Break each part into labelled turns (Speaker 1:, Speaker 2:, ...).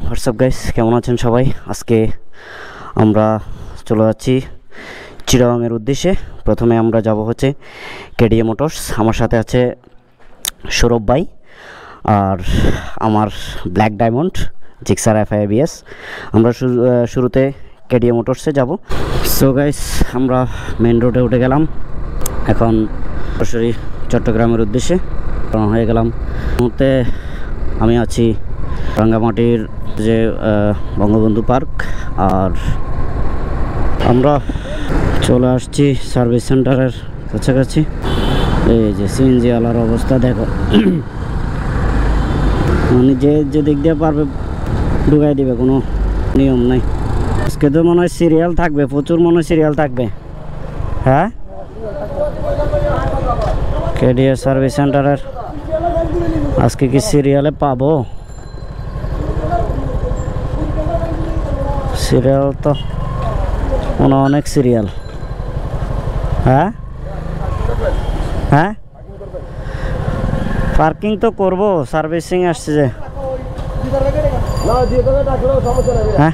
Speaker 1: WhatsApp guys, কেমন আছেন সবাই? আজকে আমরা চলে যাচ্ছি চিটাগাংয়ের উদ্দেশ্যে। প্রথমে আমরা যাব হচ্ছে কেডিএ মোটরস। আমার সাথে আছে সৌরভ ভাই আর আমার ব্ল্যাক ডায়মন্ড জিক্সার FI-ABS। আমরা শুরুতে কেডিএ মোটরসে যাব। সো গাইস, আমরা মেন রোডে উঠে গেলাম। এখন সরাসরি চট্টগ্রামের উদ্দেশ্যে রওনা হয়ে গেলাম। মুহূর্তে আমি আছি রাঙ্গামাটির যে বঙ্গবন্ধু পার্ক, আর আমরা চলে আসছি সার্ভিস সেন্টারের কাছাকাছি। এই যে সিএনজি আলার অবস্থা দেখো, মানে যে দিক দিয়ে পারবে ঢুকাই দিবে, কোনো নিয়ম নাই। আজকে তো মনে হয় সিরিয়াল থাকবে, প্রচুর মনে হয় সিরিয়াল থাকবে। হ্যাঁ, কেডিএ সার্ভিস সেন্টারের আজকে কি সিরিয়ালে পাবো? সিরিয়াল তো অনেক সিরিয়াল। হ্যাঁ হ্যাঁ, পার্কিং তো করব, সার্ভিসিং আসছে যে। হ্যাঁ,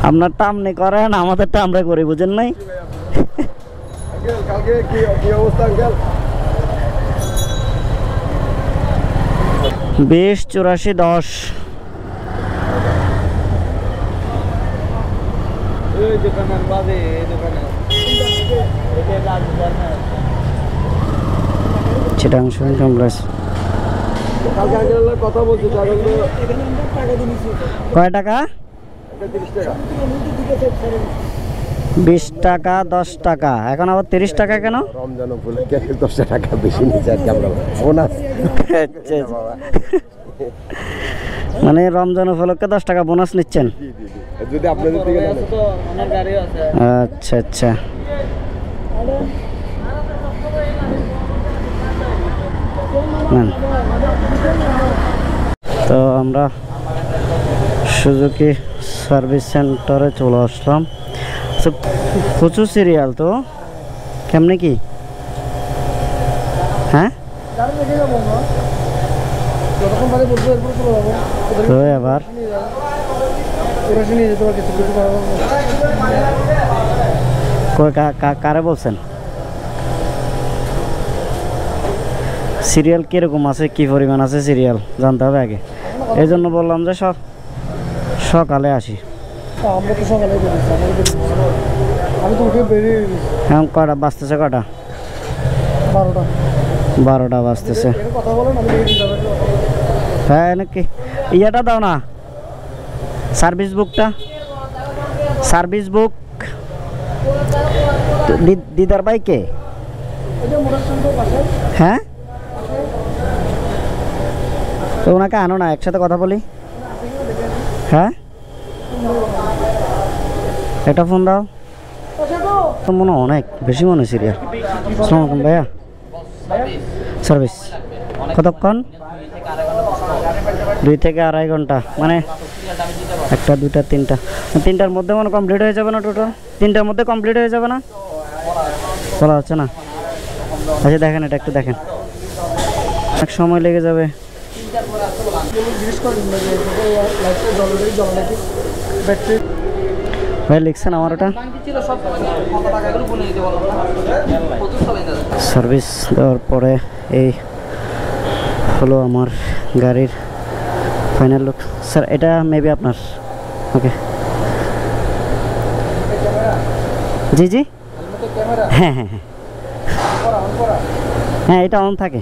Speaker 1: আপনার টামনি করেন, আমাদেরটা আমরা করি, বুঝেন নাই? 2084-10। Chittagong shopping complex. কয় টাকা? 20 টাকা, 10 টাকা, এখন আবার 30 টাকা কেন?
Speaker 2: রমজান উপলক্ষে 10 টাকা বেশি নিচ্ছে আর কি। আমরা বোনাস,
Speaker 1: মানে রমজান উপলক্ষে 10 টাকা বোনাস নিচ্ছেন?
Speaker 2: যদি আপনাদের থেকে
Speaker 1: আচ্ছা আচ্ছা। তো আমরা সুজুকি সার্ভিস সেন্টারে চলে আসলাম। প্রচুর সিরিয়াল তো, কেমনে কি? হ্যাঁ, তো এবার কারে বলছেন? সিরিয়াল কিরকম আছে, কি পরিমাণ আছে সিরিয়াল জানতে হবে আগে। এই জন্য বললাম যে সকালে আসি। হ্যাঁ, কটা বাজতেছে? কটা? 12টা বাজতেছে। হ্যাঁ, নাকি ইয়াটা দাও না, সার্ভিস বুকটা। সার্ভিস বুক দিদার বাইকে। হ্যাঁ, তো ওনাকে আনো না, একসাথে কথা বলি। হ্যাঁ, একটা ফোন দাও তো। মনে অনেক বেশি মনে সিরিয়াল। আসসালামু আলাইকুম ভাইয়া, সার্ভিস কতক্ষণ? 2 থেকে আড়াই ঘন্টা, মানে 1টা 2টা 3টা 3টার মধ্যে মনে কমপ্লিট হয়ে যাবে না? টোটাল 3টার মধ্যে কমপ্লিট হয়ে যাবে না? বলা হচ্ছে না। আচ্ছা দেখেন, এটা একটু দেখেন, অনেক সময় লেগে যাবে। ভাই লিখছেন আমার ওটা? সার্ভিস দেওয়ার পরে এই হলো আমার গাড়ির ফাইনাল লুক। স্যার, এটা মেবি আপনার। ওকে, জি জি, হ্যাঁ হ্যাঁ হ্যাঁ হ্যাঁ, এটা অন থাকে।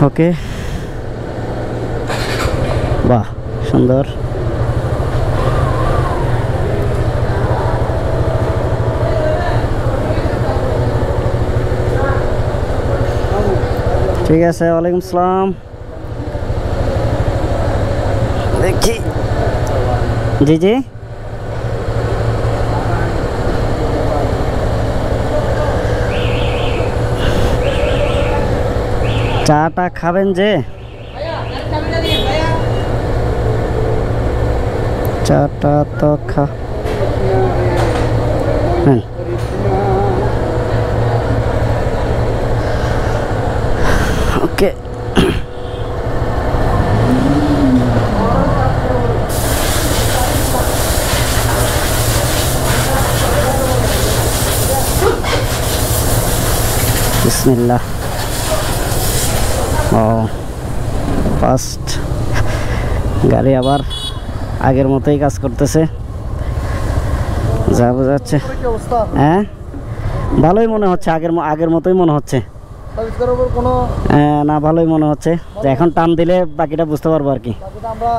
Speaker 1: ওকে, বাহ সুন্দর। ঠিক আছে, ওয়ালাইকুম আসসালাম। দেখি, জি জি, চাটা খাবেন যে? চাটা তো হ্যাঁ ওকে বিসমিল্লাহ ও ফার্স্ট গাড়ি আবার আগের মতোই কাজ করতেছে যা বোঝা যাচ্ছে।
Speaker 3: কি অবস্থা?
Speaker 1: হ্যাঁ ভালোই মনে হচ্ছে, আগের মতোই মনে হচ্ছে।
Speaker 3: সার্ভিস করার উপর কোনো
Speaker 1: না ভালোই মনে হচ্ছে, তো এখন টান দিলে বাকিটা বুঝতে পারবো আর কি।
Speaker 3: বাকিটা আমরা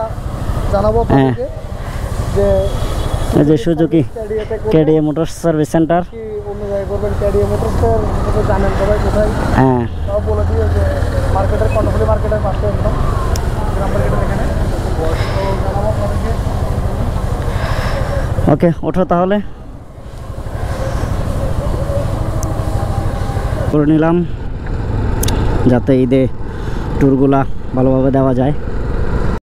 Speaker 3: জানাবো
Speaker 1: হ্যাঁ।
Speaker 3: আপনাদেরকে যে
Speaker 1: এই যে সুজুকি
Speaker 3: ক্যাডিএতে
Speaker 1: কেডিএ মোটরস সার্ভিস সেন্টার।
Speaker 3: কি অন্য জায়গায় করবেন, ক্যাডিএ মোটরসের জানেন সবাই কোথায়,
Speaker 1: হ্যাঁ
Speaker 3: তাও বলে দিয়ে যে মার্কেটের কর্ণফুলি মার্কেটের পাশে একদম গ্রাম মার্কেটের এখানে তো জানাবো আপনাদেরকে।
Speaker 1: ওকে ওঠো তাহলে, করে নিলাম যাতে ঈদে ট্যুরগুলা ভালোভাবে দেওয়া যায়।